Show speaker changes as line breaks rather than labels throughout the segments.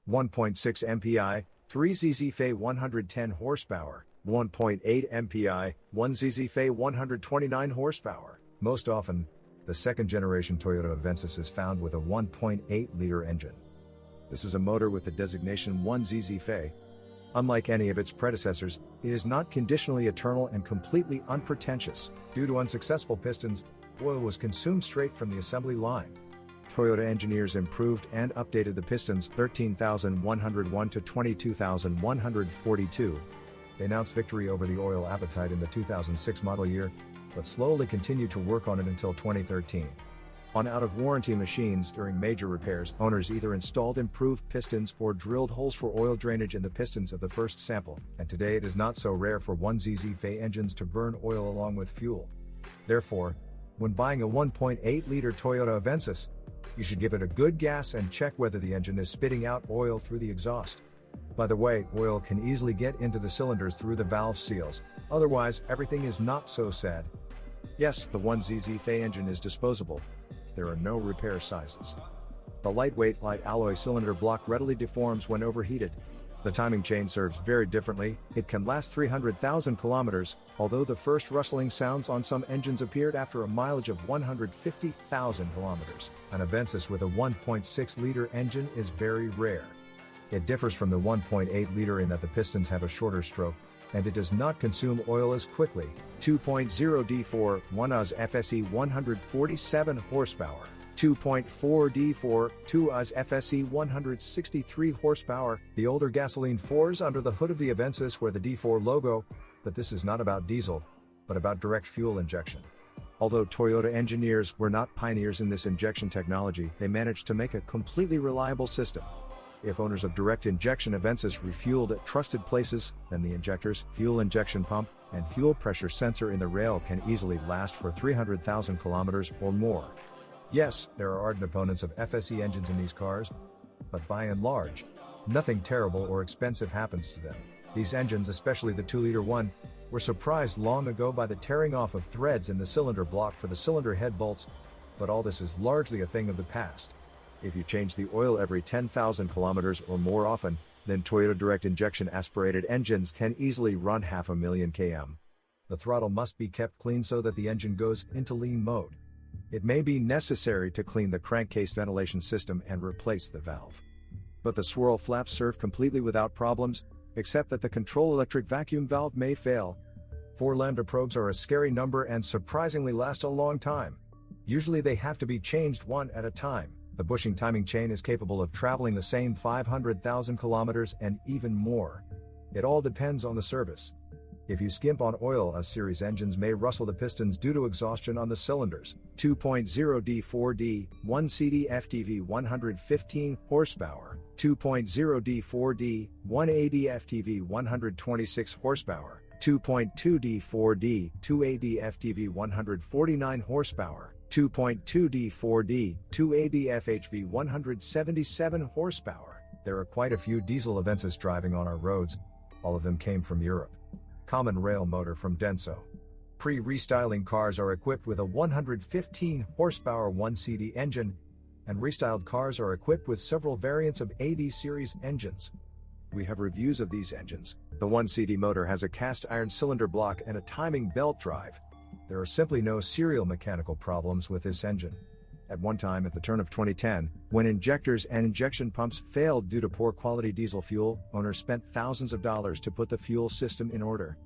1.6 MPI, 3 ZZ-Fe 110 horsepower, 1.8 MPI, 1 ZZ-Fe 129 horsepower. Most often, the second-generation Toyota Avensis is found with a 1.8-liter engine. This is a motor with the designation 1 ZZ-Fe. Unlike any of its predecessors, it is not conditionally eternal and completely unpretentious. Due to unsuccessful pistons, oil was consumed straight from the assembly line. Toyota engineers improved and updated the pistons 13,101 to 22,142. They announced victory over the oil appetite in the 2006 model year, but slowly continued to work on it until 2013. On out-of-warranty machines during major repairs, owners either installed improved pistons or drilled holes for oil drainage in the pistons of the first sample, and today it is not so rare for 1 ZZ-Fe engines to burn oil along with fuel. Therefore, when buying a 1.8-liter Toyota Avensis, you should give it a good gas and check whether the engine is spitting out oil through the exhaust. By the way, oil can easily get into the cylinders through the valve seals, otherwise everything is not so sad. Yes, the 1 ZZ-Fe engine is disposable. There are no repair sizes. The lightweight light alloy cylinder block readily deforms when overheated. The timing chain serves very differently. It can last 300,000 kilometers, although the first rustling sounds on some engines appeared after a mileage of 150,000 kilometers. An Avensis with a 1.6-liter engine is very rare. It differs from the 1.8-liter in that the pistons have a shorter stroke, and it does not consume oil as quickly. 2.0 D4 1 US FSE 147 horsepower, 2.4 D4 2 US FSE 163 horsepower. The older gasoline 4s under the hood of the Avensis wear the D4 logo, but this is not about diesel, but about direct fuel injection. Although Toyota engineers were not pioneers in this injection technology, they managed to make a completely reliable system. If owners of direct injection Avensis refueled at trusted places, then the injectors, fuel injection pump, and fuel pressure sensor in the rail can easily last for 300,000 kilometers or more. Yes, there are ardent opponents of FSE engines in these cars, but by and large, nothing terrible or expensive happens to them. These engines, especially the 2-liter one, were surprised long ago by the tearing off of threads in the cylinder block for the cylinder head bolts, but all this is largely a thing of the past. If you change the oil every 10,000 kilometers or more often, then Toyota direct injection aspirated engines can easily run 500,000 km. The throttle must be kept clean so that the engine goes into lean mode. It may be necessary to clean the crankcase ventilation system and replace the valve. But the swirl flaps serve completely without problems, except that the control electric vacuum valve may fail. 4 lambda probes are a scary number and surprisingly last a long time. Usually they have to be changed one at a time. The bushing timing chain is capable of traveling the same 500,000 kilometers and even more. It all depends on the service. If you skimp on oil, series engines may rustle the pistons due to exhaustion on the cylinders. 2.0 D4D 1 CD FTV 115 horsepower, 2.0 D4D 180 FTV 126 horsepower, 2.2 D4D 280 FTV 149 horsepower, 2.2 D4D 280 FHV 177 horsepower. There are quite a few diesel Avensis driving on our roads. All of them came from Europe. Common rail motor from Denso. Pre-restyling cars are equipped with a 115 horsepower 1 CD engine, and restyled cars are equipped with several variants of AD series engines. We have reviews of these engines. The 1 CD motor has a cast iron cylinder block and a timing belt drive. There are simply no serial mechanical problems with this engine. At one time at the turn of 2010, when injectors and injection pumps failed due to poor quality diesel fuel, owners spent thousands of dollars to put the fuel system in order.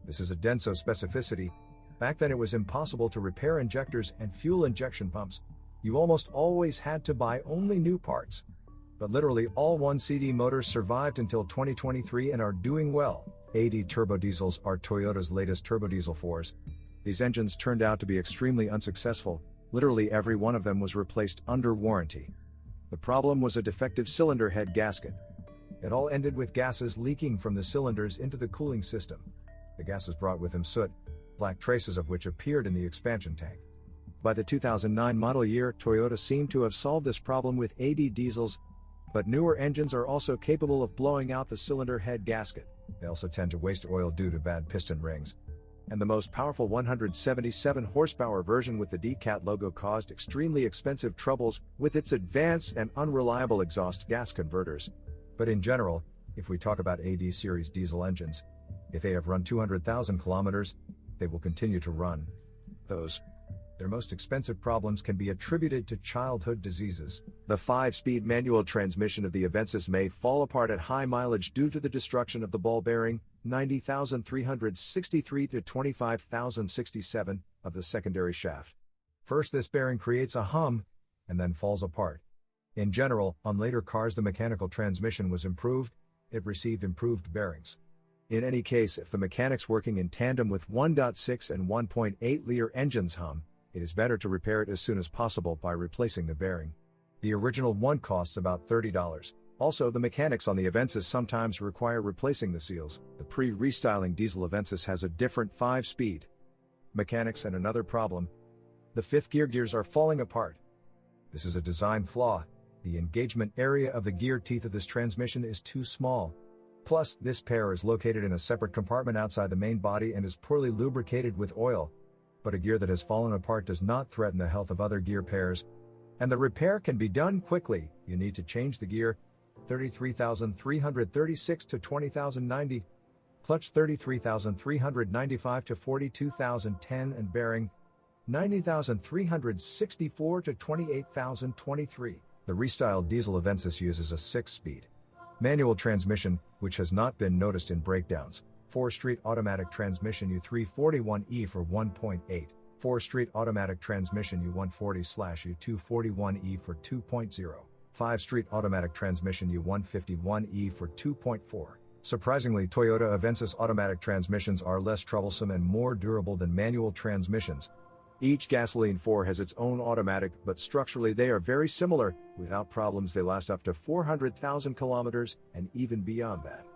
This is a Denso specificity. Back then it was impossible to repair injectors and fuel injection pumps. You almost always had to buy only new parts. But literally all 1 CD motors survived until 2023 and are doing well. AD turbo diesels are Toyota's latest turbodiesel 4s. These engines turned out to be extremely unsuccessful. Literally every one of them was replaced under warranty. The problem was a defective cylinder head gasket. It all ended with gases leaking from the cylinders into the cooling system. The gases brought with them soot, black traces of which appeared in the expansion tank. By the 2009 model year, Toyota seemed to have solved this problem with AD diesels, but newer engines are also capable of blowing out the cylinder head gasket. They also tend to waste oil due to bad piston rings. And the most powerful 177 horsepower version with the DCAT logo caused extremely expensive troubles with its advanced and unreliable exhaust gas converters. But in general, if we talk about AD series diesel engines, if they have run 200,000 kilometers, they will continue to run. Their most expensive problems can be attributed to childhood diseases. The 5-speed manual transmission of the Avensis may fall apart at high mileage due to the destruction of the ball bearing, 90,363 to 25,067, of the secondary shaft. First, this bearing creates a hum, and then falls apart. In general, on later cars the mechanical transmission was improved, it received improved bearings. In any case, if the mechanics working in tandem with 1.6 and 1.8-liter engines hum, it is better to repair it as soon as possible by replacing the bearing. The original one costs about $30. Also, the mechanics on the Avensis sometimes require replacing the seals. The pre-restyling diesel Avensis has a different 5-speed mechanics, and another problem: the fifth gears are falling apart. This is a design flaw. The engagement area of the gear teeth of this transmission is too small. Plus, this pair is located in a separate compartment outside the main body and is poorly lubricated with oil. But a gear that has fallen apart does not threaten the health of other gear pairs, and the repair can be done quickly. You need to change the gear 33,336 to 20,090, clutch 33,395 to 42,010, and bearing 90,364 to 28,023. The restyled diesel Avensis uses a 6-speed manual transmission, which has not been noticed in breakdowns. 4-street automatic transmission U341E for 1.8, 4-street automatic transmission U140/U241E for 2.0, 5-street automatic transmission U151E for 2.4. Surprisingly, Toyota Avensis automatic transmissions are less troublesome and more durable than manual transmissions. Each gasoline 4 has its own automatic, but structurally they are very similar. Without problems, they last up to 400,000 kilometers and even beyond that.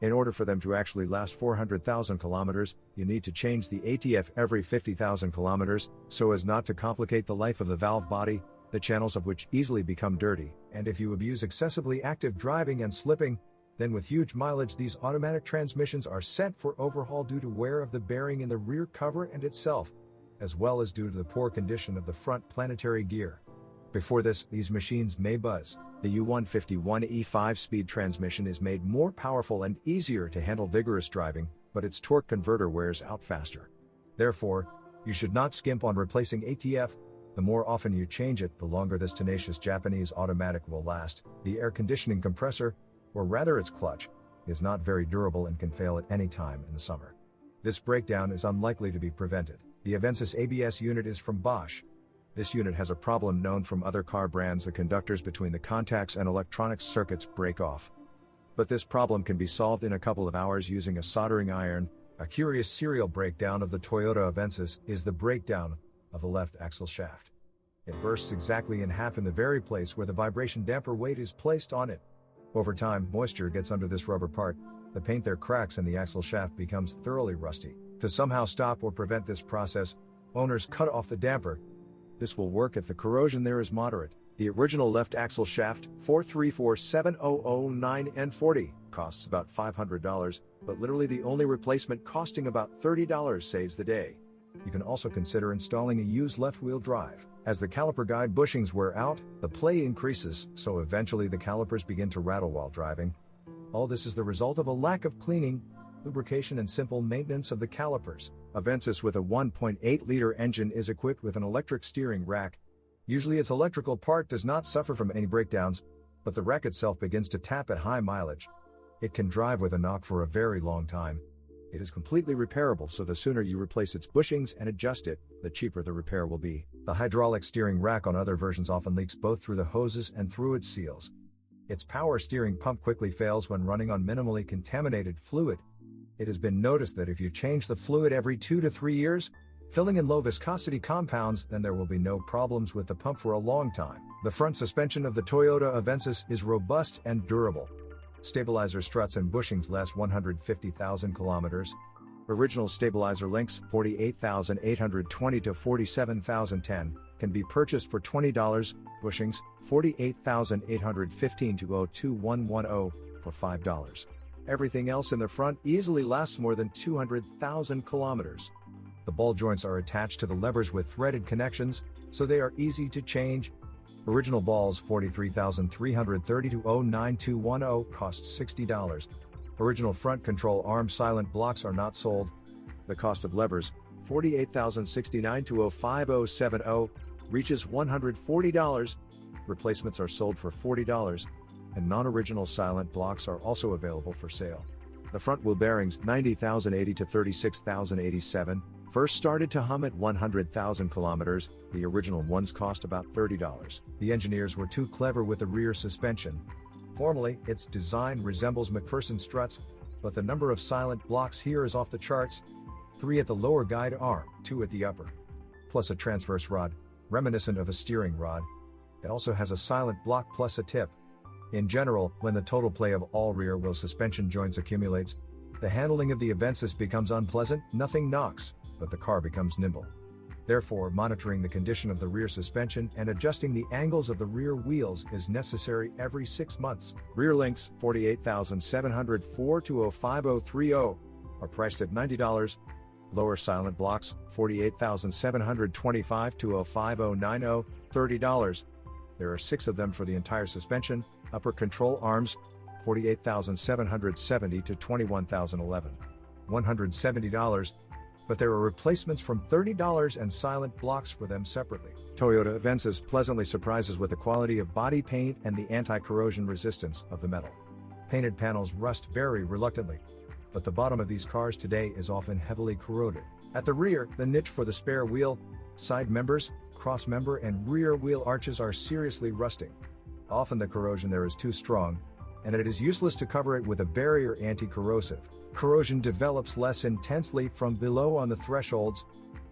In order for them to actually last 400,000 kilometers, you need to change the ATF every 50,000 kilometers, so as not to complicate the life of the valve body, the channels of which easily become dirty. And if you abuse excessively active driving and slipping, then with huge mileage these automatic transmissions are sent for overhaul due to wear of the bearing in the rear cover and itself, as well as due to the poor condition of the front planetary gear. Before this, these machines may buzz. The U151E 5-speed transmission is made more powerful and easier to handle vigorous driving, but its torque converter wears out faster. Therefore, you should not skimp on replacing ATF. The more often you change it, the longer this tenacious Japanese automatic will last. The air conditioning compressor, or rather its clutch, is not very durable and can fail at any time in the summer. This breakdown is unlikely to be prevented. The Avensis ABS unit is from Bosch. This unit has a problem known from other car brands: the conductors between the contacts and electronics circuits break off. But this problem can be solved in a couple of hours using a soldering iron. A curious serial breakdown of the Toyota Avensis is the breakdown of the left axle shaft. It bursts exactly in half in the very place where the vibration damper weight is placed on it. Over time, moisture gets under this rubber part, the paint there cracks and the axle shaft becomes thoroughly rusty. To somehow stop or prevent this process, owners cut off the damper. This will work if the corrosion there is moderate. The original left axle shaft, 4347009N40, costs about $500, but literally the only replacement costing about $30 saves the day. You can also consider installing a used left-wheel drive. As the caliper guide bushings wear out, the play increases, so eventually the calipers begin to rattle while driving. All this is the result of a lack of cleaning, lubrication and simple maintenance of the calipers. Avensis with a 1.8-liter engine is equipped with an electric steering rack. Usually its electrical part does not suffer from any breakdowns, but the rack itself begins to tap at high mileage. It can drive with a knock for a very long time. It is completely repairable, so the sooner you replace its bushings and adjust it, the cheaper the repair will be. The hydraulic steering rack on other versions often leaks both through the hoses and through its seals. Its power steering pump quickly fails when running on minimally contaminated fluid. It has been noticed that if you change the fluid every 2 to 3 years, filling in low viscosity compounds, then there will be no problems with the pump for a long time. The front suspension of the Toyota Avensis is robust and durable. Stabilizer struts and bushings last 150,000 kilometers. Original stabilizer links, 48,820 to 47,010, can be purchased for $20, bushings, 48,815 to 02110, for $5. Everything else in the front easily lasts more than 200,000 kilometers. The ball joints are attached to the levers with threaded connections, so they are easy to change. Original balls 43,330 to 09210 costs $60. Original front control arm silent blocks are not sold. The cost of levers, 48,069 to 05070, reaches $140. Replacements are sold for $40, and non-original silent blocks are also available for sale. The front wheel bearings 90,080 to 36,087 first started to hum at 100,000 kilometers. The original ones cost about $30. The engineers were too clever with the rear suspension. Formally, its design resembles McPherson struts, but the number of silent blocks here is off the charts. 3 at the lower guide arm, 2 at the upper. Plus a transverse rod, reminiscent of a steering rod. It also has a silent block plus a tip. In general, when the total play of all rear wheel suspension joints accumulates, the handling of the Avensis becomes unpleasant. Nothing knocks, but the car becomes nimble. Therefore, monitoring the condition of the rear suspension and adjusting the angles of the rear wheels is necessary every 6 months. Rear links 48,704 to 05030 are priced at $90. Lower silent blocks 48,725 to 05090, $30. There are 6 of them for the entire suspension. Upper control arms 48,770 to 21,011, $170. But there are replacements from $30 and silent blocks for them separately. Toyota Avensis pleasantly surprises with the quality of body paint and the anti-corrosion resistance of the metal. Painted panels rust very reluctantly, but the bottom of these cars today is often heavily corroded. At the rear, the niche for the spare wheel, side members, cross member and rear wheel arches are seriously rusting. Often the corrosion there is too strong, and it is useless to cover it with a barrier anti-corrosive. Corrosion develops less intensely from below on the thresholds.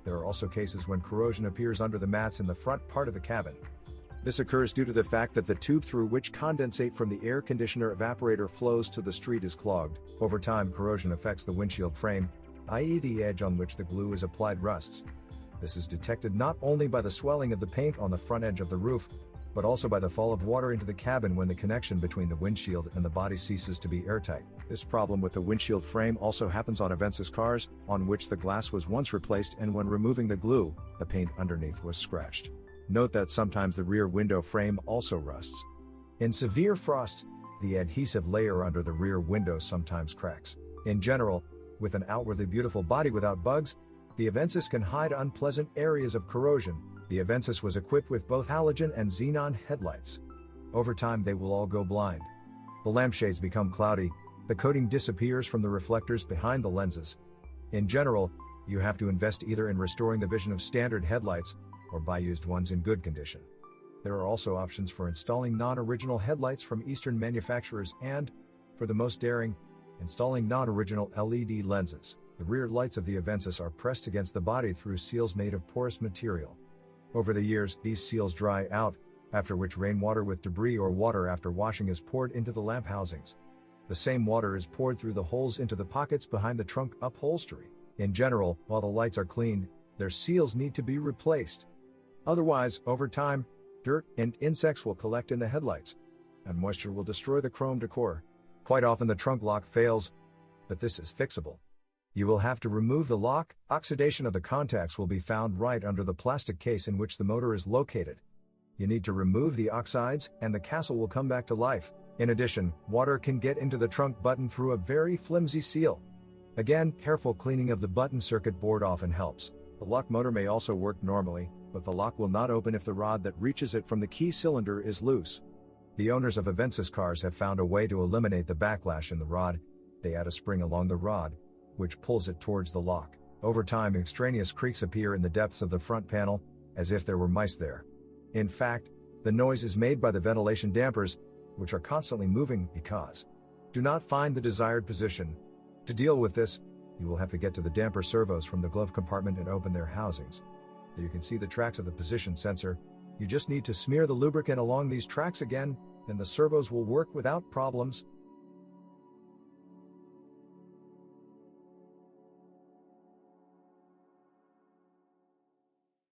There are also cases when corrosion appears under the mats in the front part of the cabin. This occurs due to the fact that the tube through which condensate from the air conditioner evaporator flows to the street is clogged. Over time, corrosion affects the windshield frame, i.e. the edge on which the glue is applied rusts. This is detected not only by the swelling of the paint on the front edge of the roof, but also by the fall of water into the cabin when the connection between the windshield and the body ceases to be airtight. This problem with the windshield frame also happens on Avensis cars, on which the glass was once replaced, and when removing the glue, the paint underneath was scratched. Note that sometimes the rear window frame also rusts. In severe frosts, the adhesive layer under the rear window sometimes cracks. In general, with an outwardly beautiful body without bugs, the Avensis can hide unpleasant areas of corrosion. The Avensis was equipped with both halogen and xenon headlights. Over time they will all go blind. The lampshades become cloudy, the coating disappears from the reflectors behind the lenses. In general, you have to invest either in restoring the vision of standard headlights, or buy used ones in good condition. There are also options for installing non-original headlights from Eastern manufacturers and, for the most daring, installing non-original LED lenses. The rear lights of the Avensis are pressed against the body through seals made of porous material. Over the years, these seals dry out, after which rainwater with debris or water after washing is poured into the lamp housings. The same water is poured through the holes into the pockets behind the trunk upholstery. In general, while the lights are cleaned, their seals need to be replaced. Otherwise, over time, dirt and insects will collect in the headlights, and moisture will destroy the chrome decor. Quite often the trunk lock fails, but this is fixable. You will have to remove the lock. Oxidation of the contacts will be found right under the plastic case in which the motor is located. You need to remove the oxides, and the castle will come back to life. In addition, water can get into the trunk button through a very flimsy seal. Again, careful cleaning of the button circuit board often helps. The lock motor may also work normally, but the lock will not open if the rod that reaches it from the key cylinder is loose. The owners of Avensis cars have found a way to eliminate the backlash in the rod. They add a spring along the rod, which pulls it towards the lock. Over time, extraneous creaks appear in the depths of the front panel, as if there were mice there. In fact, the noise is made by the ventilation dampers, which are constantly moving because do not find the desired position. To deal with this, you will have to get to the damper servos from the glove compartment and open their housings. There you can see the tracks of the position sensor. You just need to smear the lubricant along these tracks again, then the servos will work without problems.